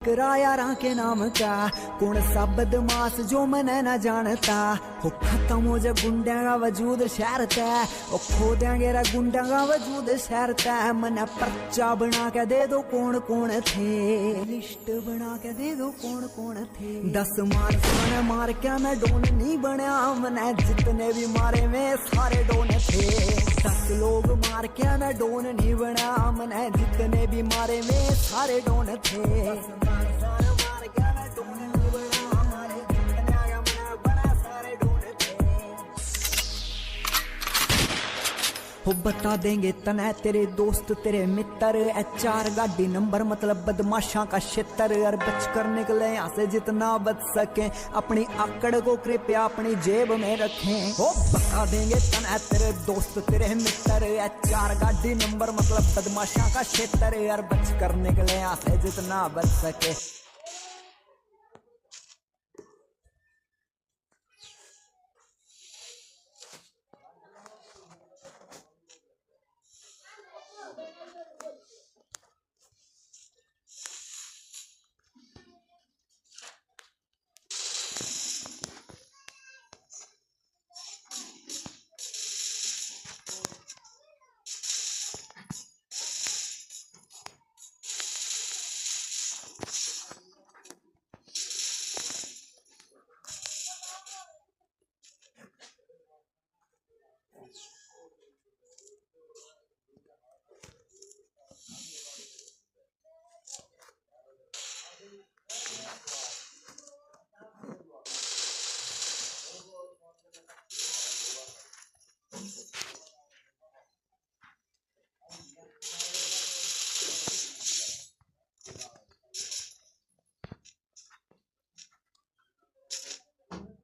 किराया के नाम का कौन सा बदमाश जो मैंने न जानता हो, खत्म हो जा गुंडा का वजूद शहर तय, खो देंगे रे गुंडा का वजूद शहर तय। मने पर्चा बना के दे दो कौन कौन थे, लिस्ट बना के दे दो कौन कौन थे। 10 मार के मैं डोन नहीं बनया, मैंने जितने भी मारे में सारे डोन थे। 10 लोग मार के मैं डोन नहीं बना, मैंने जितने भी मारे में सारे डोन थे। हो बता देंगे तने तेरे दोस्त तेरे मित्र, HR गाड़ी नंबर मतलब बदमाशा का क्षेत्र। और बच कर निकले यहाँ से जितना बच सके, अपनी आकड़ को कृपया अपनी जेब में रखें। हो बता देंगे तने तेरे दोस्त तेरे मित्र, HR गाड़ी नंबर मतलब बदमाशा का क्षेत्र। और बच कर निकले यहाँ से जितना बच सके।